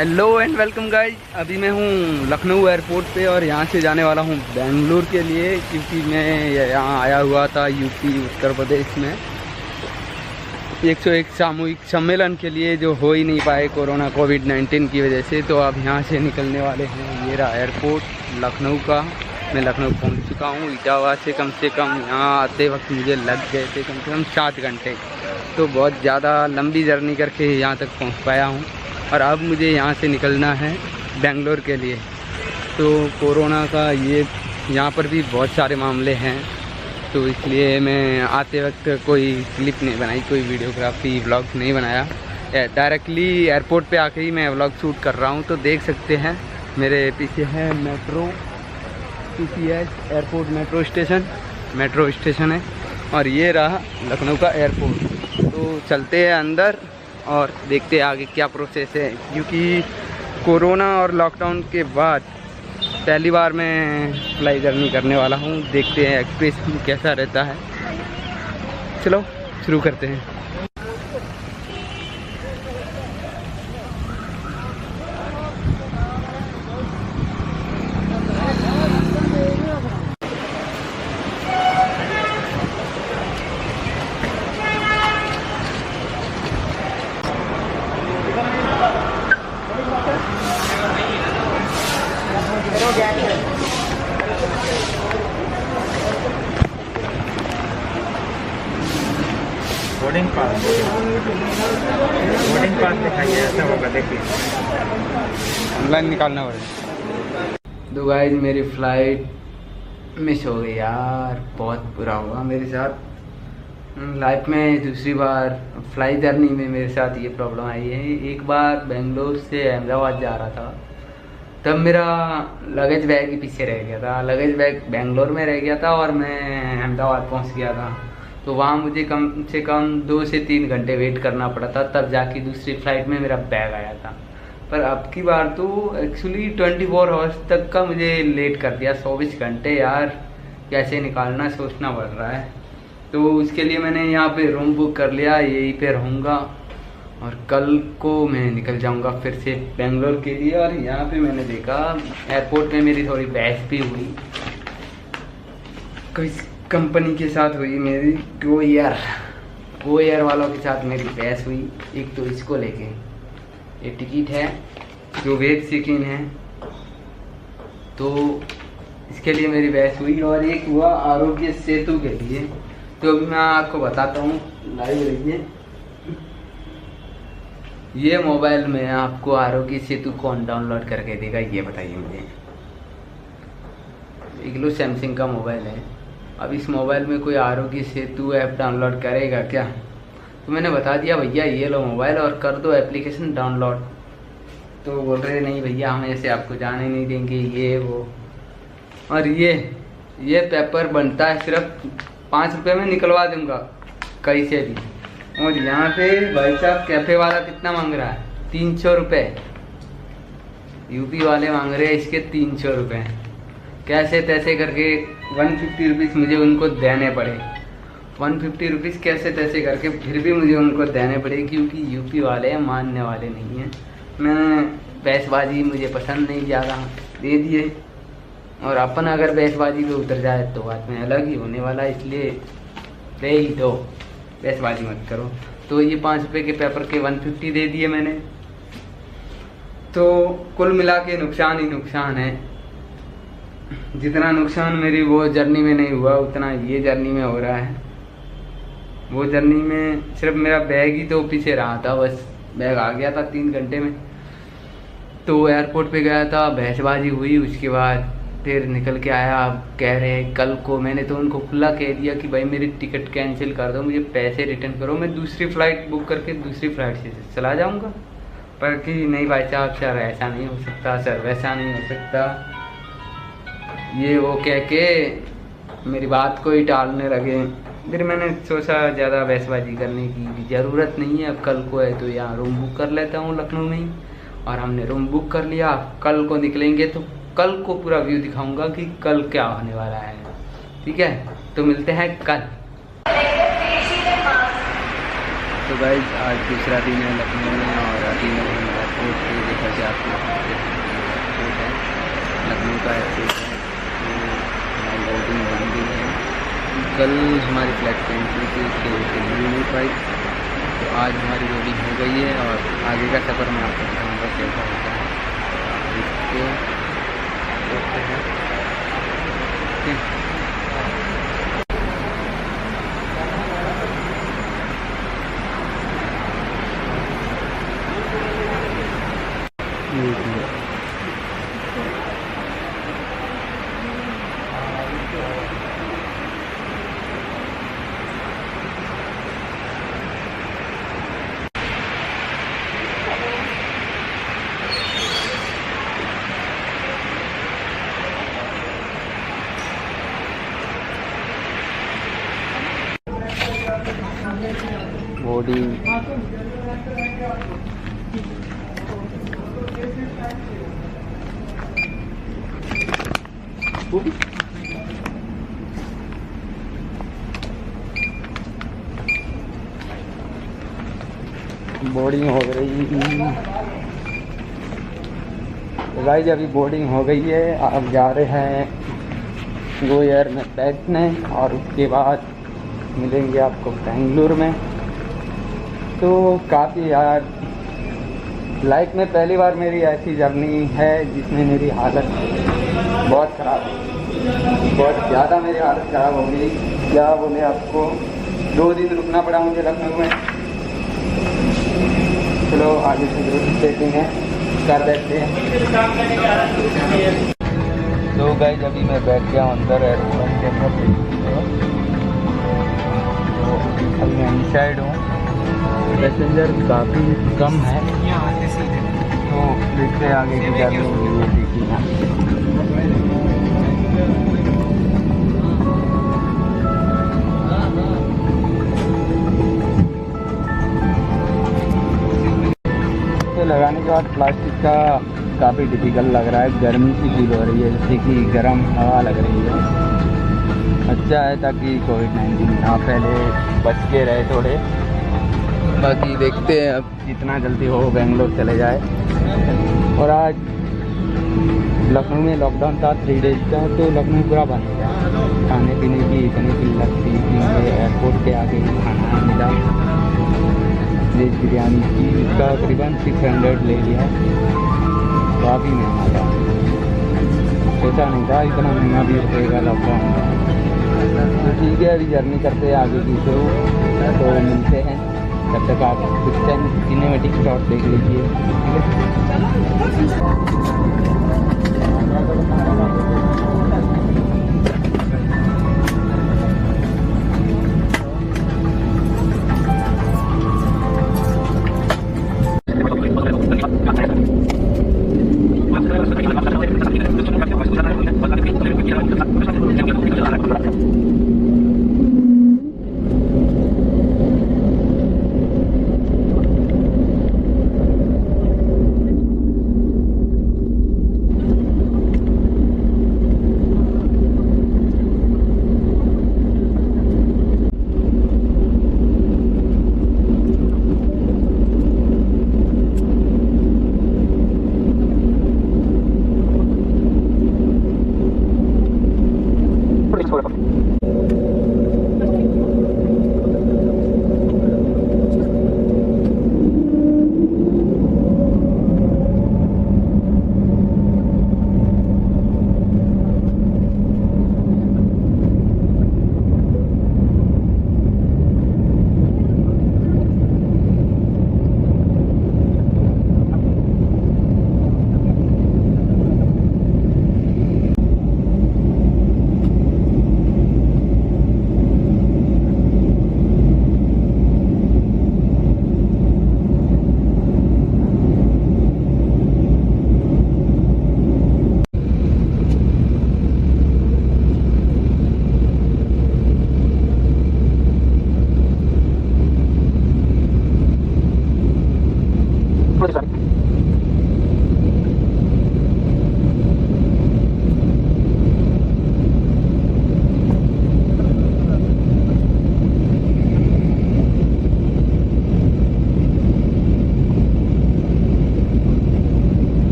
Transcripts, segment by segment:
Hello and welcome guys. अभी मैं हूँ लखनऊ एयरपोर्ट पे और यहाँ से जाने वाला हूँ बेंगलुरु के लिए, क्योंकि मैं यहाँ आया हुआ था यूपी उत्तर प्रदेश में 101 सामूहिक सम्मेलन के लिए, जो हो ही नहीं पाए कोरोना कोविड-19 की वजह से। तो अब यहाँ से निकलने वाले हैं। ये रहा एयरपोर्ट लखनऊ का। मैं लखनऊ पहुँच चुका हूँ। इटावा से कम यहाँ आते वक्त मुझे लग गए थे कम से कम 7 घंटे। तो बहुत ज़्यादा लंबी जर्नी करके यहाँ तक पहुँच पाया हूँ और अब मुझे यहाँ से निकलना है बेंगलोर के लिए। तो कोरोना का ये यहाँ पर भी बहुत सारे मामले हैं, तो इसलिए मैं आते वक्त कोई क्लिप नहीं बनाई, कोई वीडियोग्राफी व्लॉग नहीं बनाया। डायरेक्टली एयरपोर्ट पे आके ही मैं व्लॉग शूट कर रहा हूँ। तो देख सकते हैं मेरे पीछे है metro PCH airport metro station है और ये रहा लखनऊ का एयरपोर्ट। तो चलते हैं अंदर और देखते हैं आगे क्या प्रोसेस है, क्योंकि कोरोना और लॉकडाउन के बाद पहली बार मैं फ्लाई जर्नी करने वाला हूँ। देखते हैं एक्सप्रेस कैसा रहता है। चलो शुरू करते हैं। बोर्डिंग पास दिखाइए, ऐसा होगा। देखिए ऑनलाइन निकालना पड़ेगा। तो गाइस मेरी फ़्लाइट मिस हो गई यार, बहुत बुरा हुआ मेरे साथ। लाइफ में दूसरी बार फ्लाई जर्नी में मेरे साथ ये प्रॉब्लम आई है। एक बार बेंगलोर से अहमदाबाद जा रहा था, तब मेरा लगेज बैग ही पीछे रह गया था। लगेज बैग बेंगलोर में रह गया था और मैं अहमदाबाद पहुंच गया था। तो वहाँ मुझे कम से कम 2 से 3 घंटे वेट करना पड़ा था, तब जाके दूसरी फ़्लाइट में मेरा बैग आया था। पर अब की बार तो एक्चुअली 24 आवर्स तक का मुझे लेट कर दिया। 24 घंटे यार कैसे निकालना सोचना पड़ रहा है। तो उसके लिए मैंने यहाँ पे रूम बुक कर लिया, यहीं पे रहूँगा और कल को मैं निकल जाऊँगा फिर से बेंगलोर के लिए। और यहाँ पे मैंने देखा एयरपोर्ट में मेरी थोड़ी बहस भी हुई, किस कंपनी के साथ हुई मेरी, गो एयर वालों के साथ मेरी बहस हुई। एक तो इसको लेके, ये टिकट है जो वेब चेक-इन है, तो इसके लिए मेरी बहस हुई। और एक हुआ आरोग्य सेतु के लिए। तो अभी मैं आपको बताता हूँ, लाइव रहिए। ये मोबाइल में आपको आरोग्य सेतु कौन डाउनलोड करके देगा, ये बताइए मुझे। इग्लू सैमसंग का मोबाइल है। अब इस मोबाइल में कोई आरोग्य सेतु ऐप डाउनलोड करेगा क्या? तो मैंने बता दिया भैया ये लो मोबाइल और कर दो एप्लीकेशन डाउनलोड। तो बोल रहे नहीं भैया हम ऐसे आपको जाने नहीं देंगे, ये वो। और ये पेपर बनता है सिर्फ 5 रुपये में निकलवा दूंगा कहीं से भी। और यहाँ पे भाई साहब कैफ़े वाला कितना मांग रहा है? 300 रुपये। यूपी वाले मांग रहे हैं इसके 300 रुपये। कैसे तैसे करके 150 रुपीज़ मुझे उनको देने पड़े। 150 रुपीज़ कैसे तैसे करके फिर भी मुझे उनको देने पड़े, क्योंकि यूपी वाले मानने वाले नहीं हैं। मैं बहसबाजी मुझे पसंद नहीं, ज़्यादा दे दिए। और अपन अगर बहसबाजी पे उतर जाए तो बात में अलग ही होने वाला, इसलिए दे ही दो, बहसबाजी मत करो। तो ये 5 रुपये के पेपर के 150 दे दिए मैंने। तो कुल मिला के नुकसान ही नुकसान है। जितना नुकसान मेरी वो जर्नी में नहीं हुआ, उतना ये जर्नी में हो रहा है। वो जर्नी में सिर्फ मेरा बैग ही तो पीछे रहा था, बस बैग आ गया था 3 घंटे में। तो एयरपोर्ट पे गया था, बहसबाजी हुई, उसके बाद फिर निकल के आया। अब कह रहे हैं कल को, मैंने तो उनको खुला कह दिया कि भाई मेरी टिकट कैंसिल कर दो, मुझे पैसे रिटर्न करो, मैं दूसरी फ़्लाइट बुक करके दूसरी फ़्लाइट से चला जाऊँगा। पर कि नहीं भाई साहब, सर ऐसा नहीं हो सकता, सर वैसा नहीं हो सकता, ये वो कह के मेरी बात को ही टालने लगे। फिर मैंने सोचा ज़्यादा बहसबाजी करने की भी ज़रूरत नहीं है। अब कल को है तो यहाँ रूम बुक कर लेता हूँ लखनऊ में ही। और हमने रूम बुक कर लिया। कल को निकलेंगे तो कल को पूरा व्यू दिखाऊंगा कि कल क्या होने वाला है। ठीक है, तो मिलते हैं कल। तो गाइस आज दूसरा दिन है लखनऊ में और अभी मैं एयरपोर्ट पे देखा कि आप कल हमारी फ्लैट कैंसिल थी, इसके नहीं पाई, तो आज हमारी बोर्डिंग हो गई है और आगे का सफ़र मैं आपको बताऊँगा कैसा होता है। इसके बॉडी बोर्डिंग हो गई गाइस, अभी बोर्डिंग हो गई है। अब जा रहे हैं गो एयर में बैठने और उसके बाद मिलेंगे आपको बेंगलुरु में। तो काफ़ी यार लाइफ में पहली बार मेरी ऐसी जर्नी है जिसमें मेरी हालत बहुत ख़राब, बहुत ज़्यादा मेरी हालत ख़राब हो गई। क्या बोले आपको, 2 दिन रुकना पड़ा मुझे लखनऊ में। चलो आगे से जो सेटिंग है कर देते हैं। तो गाइस अभी मैं बैठ गया अंदर एयरपोर्ट के अंदर, तो अभी मैं इनसाइड हूँ। पैसेंजर काफ़ी कम है, तो देखते आगे की जर्नी देखिए। लगाने के बाद प्लास्टिक का काफ़ी डिफिकल्ट लग रहा है, गर्मी सी फील हो रही है, जैसे कि गर्म हवा लग रही है। अच्छा है ताकि कोविड-19 यहाँ पहले बच के रहे थोड़े। बाकी देखते हैं अब जितना जल्दी हो बेंगलोर चले जाए। और आज लखनऊ में लॉकडाउन था 3 डेज का, तो लखनऊ पूरा बंद था। खाने पीने की इतनी किल्लत थी कि मुझे एयरपोर्ट के आगे ही खाना मिला। वेज बिरयानी की इसका तकरीबन 600 ले लिया, काफ़ी महंगा था। सोचा नहीं था इतना महंगा भी रहेगा लॉकडाउन का। तो ठीक है, अभी जर्नी करते हैं आगे की, तो मिलते हैं। तब तक आप कुछ टाइम सिनेमेटिक शॉट देख लीजिए, ठीक है।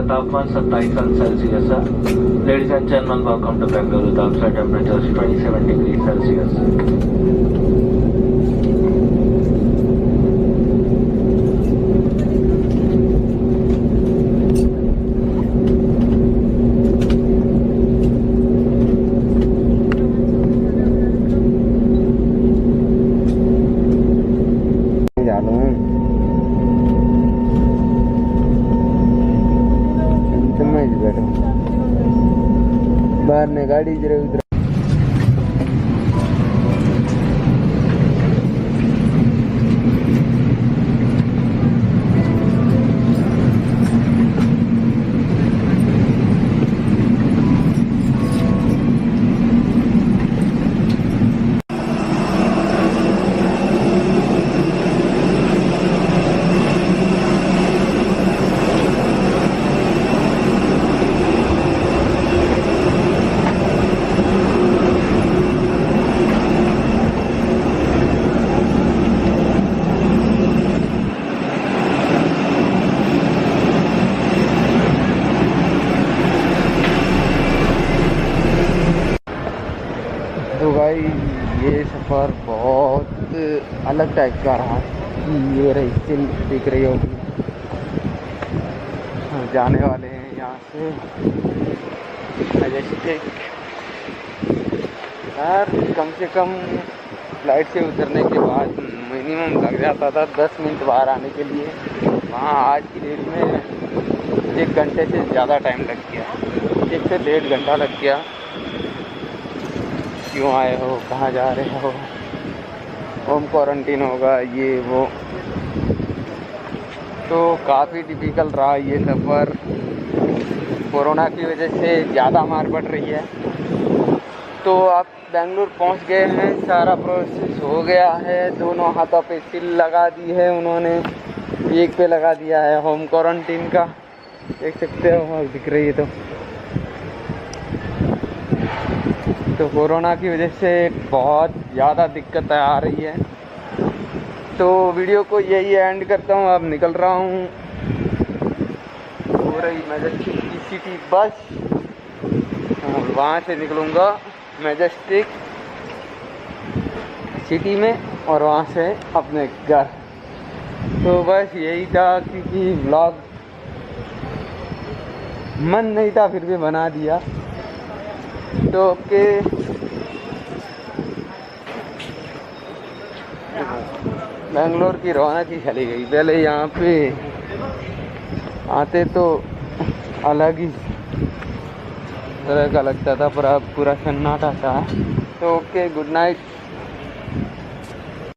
तापमान 27°C है। Ladies and gentlemen, welcome to Bengaluru. The outside temperature is 27°C। बाहर ने गाड़ी जरा उधर तो भाई ये सफ़र बहुत अलग टाइप का रहा। ये रही स्टिल दिख रही होगी, जाने वाले हैं यहाँ से मैजेस्टिक। यार कम से कम फ्लाइट से उतरने के बाद मिनिमम लग जाता था 10 मिनट बाहर आने के लिए। वहाँ आज की डेट में 1 घंटे से ज़्यादा टाइम लग गया, 1 से 1.5 घंटा लग गया। क्यों आए हो, कहाँ जा रहे हो, होम क्वारंटीन होगा, ये वो। तो काफ़ी डिफ़िकल्ट रहा ये सफ़र। कोरोना की वजह से ज़्यादा मार पड़ रही है। तो आप बेंगलुरु पहुंच गए हैं, सारा प्रोसेस हो गया है। दोनों हाथों पे सील लगा दी है उन्होंने, एक पे लगा दिया है होम क्वारंटीन का, देख सकते हो दिख रही है। तो कोरोना की वजह से बहुत ज़्यादा दिक्कत आ रही है। तो वीडियो को यही एंड करता हूँ। अब निकल रहा हूँ, हो रही मैजेस्टिक की सिटी बस, और वहाँ से निकलूँगा मैजेस्टिक सिटी में और वहाँ से अपने घर। तो बस यही था, क्योंकि व्लॉग मन नहीं था फिर भी बना दिया। तो ओके, बेंगलोर की रौनक ही चली गई। पहले यहाँ पे आते तो अलग ही तरह का लगता था, पर अब पूरा सन्नाटा था। तो ओके, गुड नाइट।